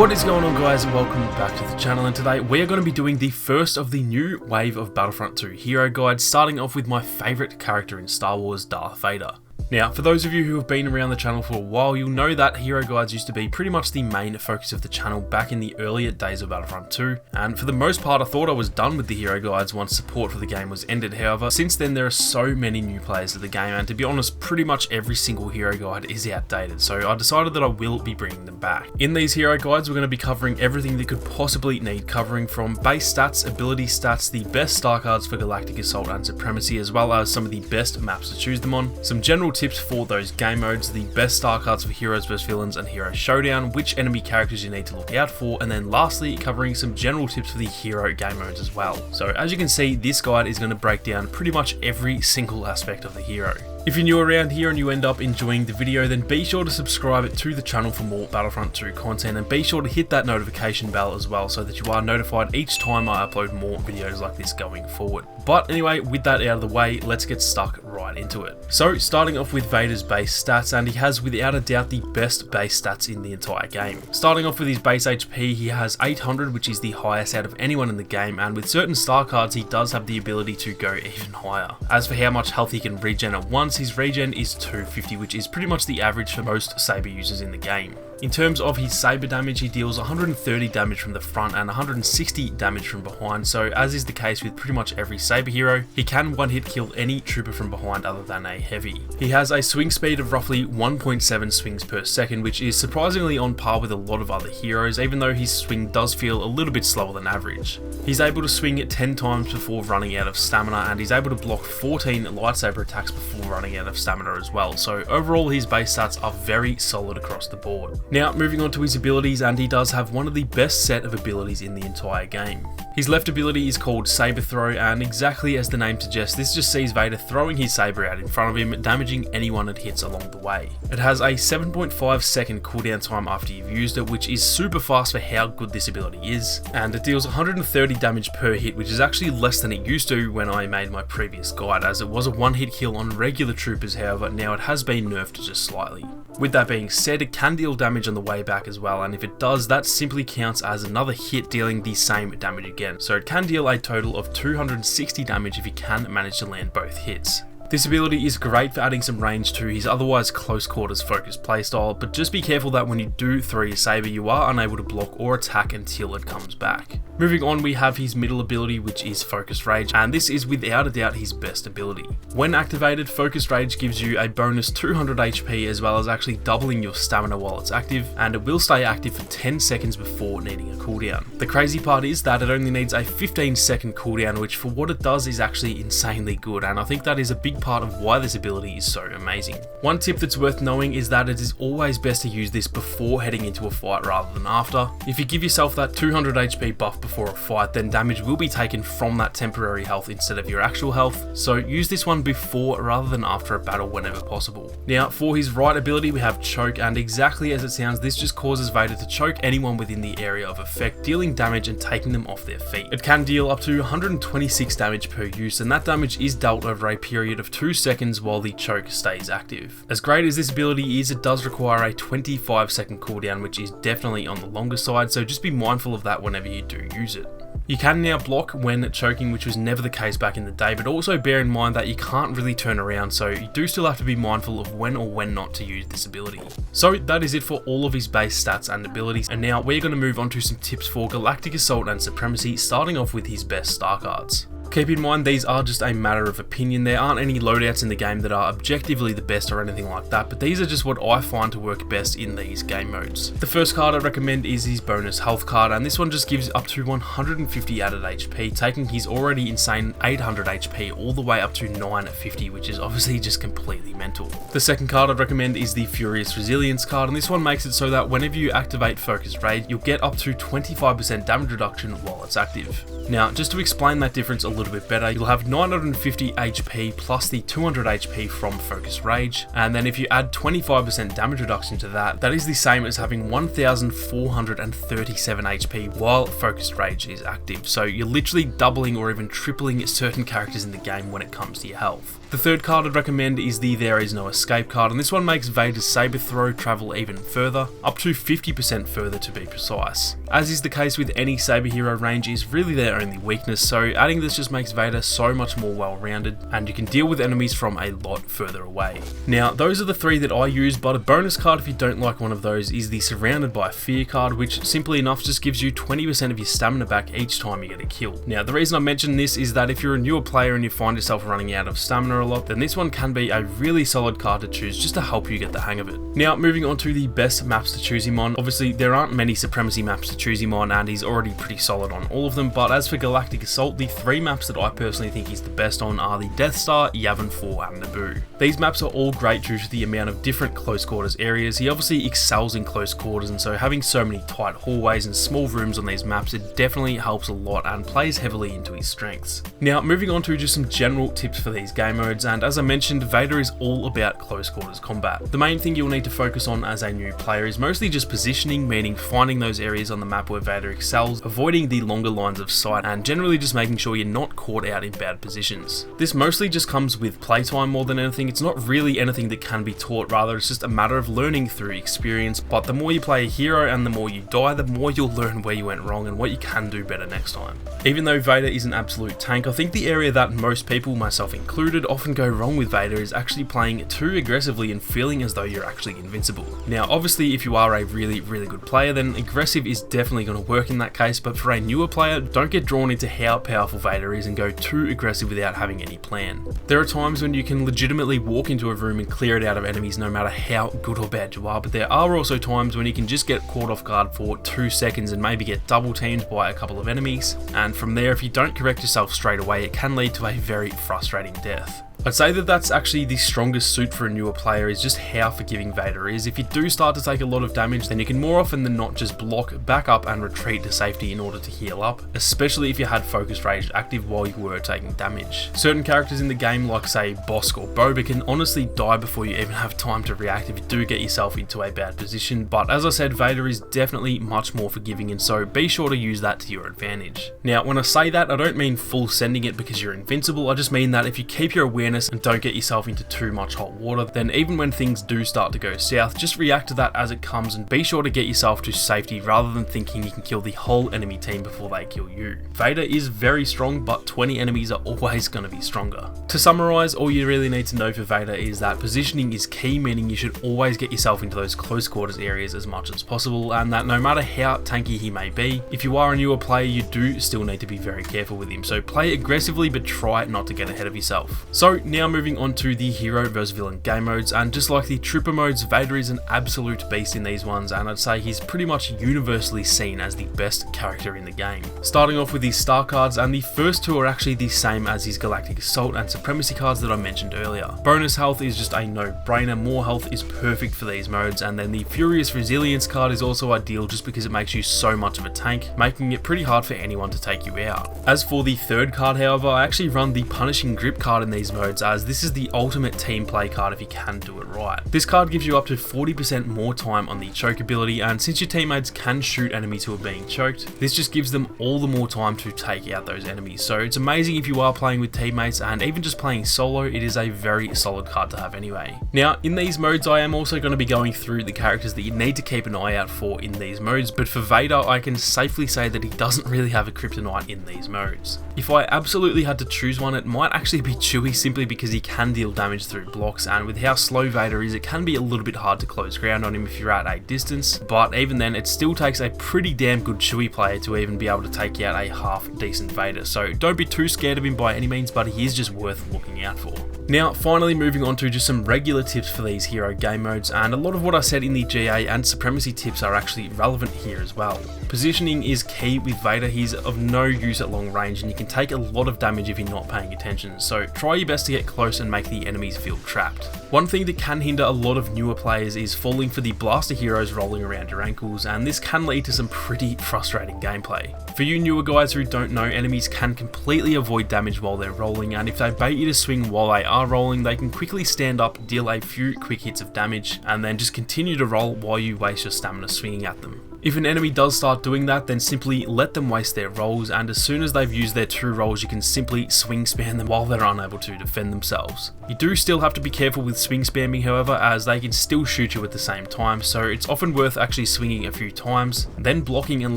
What is going on, guys? Welcome back to the channel, and today we are going to be doing the first of the new wave of Battlefront 2 hero guides, starting off with my favourite character in Star Wars, Darth Vader. Now, for those of you who have been around the channel for a while, you'll know that hero guides used to be pretty much the main focus of the channel back in the earlier days of Battlefront 2, and for the most part I thought I was done with the hero guides once support for the game was ended. However, since then there are so many new players to the game, and to be honest, pretty much every single hero guide is outdated, so I decided that I will be bringing them back. In these hero guides we're going to be covering everything that could possibly need covering, from base stats, ability stats, the best star cards for Galactic Assault and Supremacy, as well as some of the best maps to choose them on, some general tips for those game modes, the best star cards for heroes vs villains and hero showdown, which enemy characters you need to look out for, and then lastly covering some general tips for the hero game modes as well. So as you can see, this guide is going to break down pretty much every single aspect of the hero. If you're new around here and you end up enjoying the video, then be sure to subscribe to the channel for more Battlefront 2 content, and be sure to hit that notification bell as well so that you are notified each time I upload more videos like this going forward. But anyway, with that out of the way, let's get stuck right into it. So starting off with Vader's base stats, and he has without a doubt the best base stats in the entire game. Starting off with his base HP, he has 800, which is the highest out of anyone in the game, and with certain star cards he does have the ability to go even higher. As for how much health he can regen at once, his regen is 250, which is pretty much the average for most saber users in the game. In terms of his saber damage, he deals 130 damage from the front and 160 damage from behind, so as is the case with pretty much every saber hero, he can one-hit kill any trooper from behind other than a heavy. He has a swing speed of roughly 1.7 swings per second, which is surprisingly on par with a lot of other heroes, even though his swing does feel a little bit slower than average. He's able to swing it 10 times before running out of stamina, and he's able to block 14 lightsaber attacks before running out of stamina as well, so overall his base stats are very solid across the board. Now moving on to his abilities, and he does have one of the best set of abilities in the entire game. His left ability is called Saber Throw, and exactly as the name suggests, this just sees Vader throwing his saber out in front of him, damaging anyone it hits along the way. It has a 7.5 second cooldown time after you've used it, which is super fast for how good this ability is, and it deals 130 damage per hit, which is actually less than it used to when I made my previous guide, as it was a one-hit kill on regular troopers. However, now it has been nerfed just slightly. With that being said, it can deal damage on the way back as well, and if it does, that simply counts as another hit dealing the same damage again, so it can deal a total of 260 damage if you can manage to land both hits. This ability is great for adding some range to his otherwise close quarters focused playstyle, but just be careful that when you do throw your saber, you are unable to block or attack until it comes back. Moving on, we have his middle ability, which is Focused Rage, and this is without a doubt his best ability. When activated, Focused Rage gives you a bonus 200 HP as well as actually doubling your stamina while it's active, and it will stay active for 10 seconds before needing a cooldown. The crazy part is that it only needs a 15-second cooldown, which for what it does is actually insanely good, and I think that is a big part of why this ability is so amazing. One tip that's worth knowing is that it is always best to use this before heading into a fight rather than after. If you give yourself that 200 HP buff before a fight, then damage will be taken from that temporary health instead of your actual health, so use this one before rather than after a battle whenever possible. Now for his right ability we have Choke, and exactly as it sounds, this just causes Vader to choke anyone within the area of effect, dealing damage and taking them off their feet. It can deal up to 126 damage per use, and that damage is dealt over a period of 2 seconds while the choke stays active. As great as this ability is, it does require a 25-second cooldown, which is definitely on the longer side, so just be mindful of that whenever you do use it. You can now block when choking, which was never the case back in the day, but also bear in mind that you can't really turn around, so you do still have to be mindful of when or when not to use this ability. So that is it for all of his base stats and abilities, and now we're going to move on to some tips for Galactic Assault and Supremacy, starting off with his best star cards. Keep in mind, these are just a matter of opinion. There aren't any loadouts in the game that are objectively the best or anything like that, but these are just what I find to work best in these game modes. The first card I recommend is his bonus health card, and this one just gives up to 150 added HP, taking his already insane 800 HP all the way up to 950, which is obviously just completely mental. The second card I'd recommend is the Furious Resilience card, and this one makes it so that whenever you activate Focused Rage, you'll get up to 25% damage reduction while it's active. Now, just to explain that difference a little bit better. You'll have 950 HP plus the 200 HP from Focus Rage, and then if you add 25% damage reduction to that, that is the same as having 1437 HP while Focus Rage is active. So you're literally doubling or even tripling certain characters in the game when it comes to your health. The third card I'd recommend is the There Is No Escape card, and this one makes Vader's saber throw travel even further, up to 50% further to be precise. As is the case with any saber hero, range is really their only weakness, so adding this just makes Vader so much more well-rounded, and you can deal with enemies from a lot further away. Now, those are the three that I use, but a bonus card if you don't like one of those is the Surrounded by Fear card, which simply enough just gives you 20% of your stamina back each time you get a kill. Now, the reason I mention this is that if you're a newer player and you find yourself running out of stamina a lot, then this one can be a really solid card to choose just to help you get the hang of it. Now, moving on to the best maps to choose him on. Obviously, there aren't many Supremacy maps to choose him on, and he's already pretty solid on all of them, but as for Galactic Assault, the three maps that I personally think he's the best on are the Death Star, Yavin 4, and Naboo. These maps are all great due to the amount of different close quarters areas. He obviously excels in close quarters, and so having so many tight hallways and small rooms on these maps, it definitely helps a lot and plays heavily into his strengths. Now, moving on to just some general tips for these game modes, and as I mentioned, Vader is all about close quarters combat. The main thing you'll need to focus on as a new player is mostly just positioning, meaning finding those areas on the map where Vader excels, avoiding the longer lines of sight, and generally just making sure you're not caught out in bad positions. This mostly just comes with playtime more than anything. It's not really anything that can be taught, rather it's just a matter of learning through experience, but the more you play a hero and the more you die, the more you'll learn where you went wrong and what you can do better next time. Even though Vader is an absolute tank, I think the area that most people, myself included, often go wrong with Vader is actually playing too aggressively and feeling as though you're actually invincible. Now, obviously, if you are a really good player, then aggressive is definitely going to work in that case, but for a newer player, don't get drawn into how powerful Vader is and go too aggressive without having any plan. There are times when you can legitimately walk into a room and clear it out of enemies no matter how good or bad you are, but there are also times when you can just get caught off guard for 2 seconds and maybe get double teamed by a couple of enemies, and from there, if you don't correct yourself straight away, it can lead to a very frustrating death. I'd say that that's actually the strongest suit for a newer player, is just how forgiving Vader is. If you do start to take a lot of damage, then you can more often than not just block, back up and retreat to safety in order to heal up, especially if you had Focus Rage active while you were taking damage. Certain characters in the game, like say Bosk or Boba, can honestly die before you even have time to react if you do get yourself into a bad position, but as I said, Vader is definitely much more forgiving, and so be sure to use that to your advantage. Now, when I say that, I don't mean full sending it because you're invincible, I just mean that if you keep your awareness and don't get yourself into too much hot water, then even when things do start to go south, just react to that as it comes and be sure to get yourself to safety rather than thinking you can kill the whole enemy team before they kill you. Vader is very strong, but 20 enemies are always going to be stronger. To summarize, all you really need to know for Vader is that positioning is key, meaning you should always get yourself into those close quarters areas as much as possible, and that no matter how tanky he may be, if you are a newer player, you do still need to be very careful with him, so play aggressively but try not to get ahead of yourself. So now moving on to the hero versus villain game modes, and just like the trooper modes, Vader is an absolute beast in these ones, and I'd say he's pretty much universally seen as the best character in the game. Starting off with his star cards, and the first two are actually the same as his Galactic Assault and Supremacy cards that I mentioned earlier. Bonus health is just a no-brainer, more health is perfect for these modes, and then the Furious Resilience card is also ideal just because it makes you so much of a tank, making it pretty hard for anyone to take you out. As for the third card, however, I actually run the Punishing Grip card in these modes, as this is the ultimate team play card if you can do it right. This card gives you up to 40% more time on the choke ability, and since your teammates can shoot enemies who are being choked, this just gives them all the more time to take out those enemies. So it's amazing if you are playing with teammates, and even just playing solo, it is a very solid card to have anyway. Now, in these modes, I am also going to be going through the characters that you need to keep an eye out for in these modes, but for Vader, I can safely say that he doesn't really have a kryptonite in these modes. If I absolutely had to choose one, it might actually be Chewie, simply because he can deal damage through blocks, and with how slow Vader is, it can be a little bit hard to close ground on him if you're at a distance, but even then, it still takes a pretty damn good Chewie player to even be able to take out a half decent Vader, so don't be too scared of him by any means, but he is just worth looking out for. Now, finally moving on to just some regular tips for these hero game modes, and a lot of what I said in the GA and Supremacy tips are actually relevant here as well. Positioning is key with Vader. He's of no use at long range, and you can take a lot of damage if you're not paying attention, so try your best to get close and make the enemies feel trapped. One thing that can hinder a lot of newer players is falling for the blaster heroes rolling around your ankles, and this can lead to some pretty frustrating gameplay. For you newer guys who don't know, enemies can completely avoid damage while they're rolling, and if they bait you to swing while they are rolling, they can quickly stand up, deal a few quick hits of damage, and then just continue to roll while you waste your stamina swinging at them. If an enemy does start doing that, then simply let them waste their rolls, and as soon as they've used their 2 rolls, you can simply swing spam them while they're unable to defend themselves. You do still have to be careful with swing spamming however, as they can still shoot you at the same time, so it's often worth actually swinging a few times, then blocking and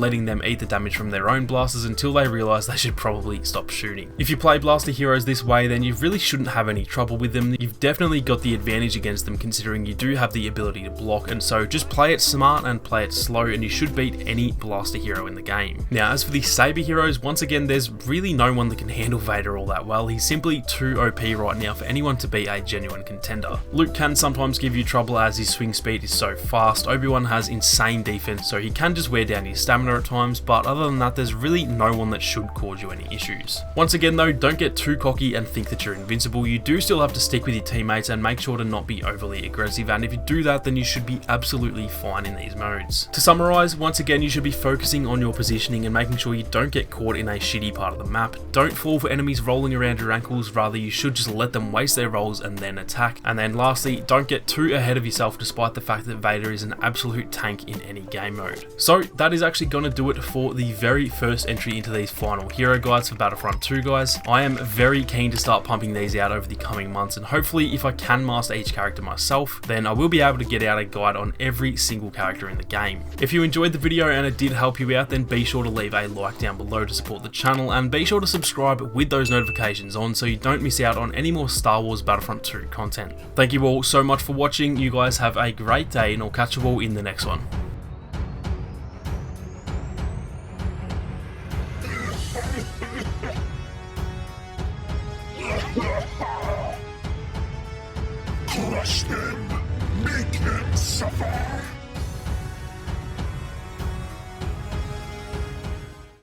letting them eat the damage from their own blasters until they realise they should probably stop shooting. If you play blaster heroes this way, then you really shouldn't have any trouble with them. You've definitely got the advantage against them considering you do have the ability to block, and so just play it smart and play it slow and you should beat any blaster hero in the game. Now as for the saber heroes, once again there's really no one that can handle Vader all that well. He's simply too OP right now for anyone to be a genuine contender. Luke can sometimes give you trouble as his swing speed is so fast. Obi-Wan has insane defense, so he can just wear down his stamina at times, but other than that there's really no one that should cause you any issues. Once again though, don't get too cocky and think that you're invincible. You do still have to stick with your teammates and make sure to not be overly aggressive, and if you do that then you should be absolutely fine in these modes. To summarize, once again you should be focusing on your positioning and making sure you don't get caught in a shitty part of the map. Don't fall for enemies rolling around your ankles, rather you should just let them waste their rolls and then attack. And then lastly, don't get too ahead of yourself despite the fact that Vader is an absolute tank in any game mode. So that is actually going to do it for the very first entry into these final hero guides for Battlefront 2 guys. I am very keen to start pumping these out over the coming months, and hopefully if I can master each character myself, then I will be able to get out a guide on every single character in the game. If you enjoyed the video and it did help you out, then be sure to leave a like down below to support the channel, and be sure to subscribe with those notifications on so you don't miss out on any more Star Wars Battlefront 2 content. Thank you all so much for watching. You guys have a great day, and I'll catch you all in the next one. Crush them, make them suffer.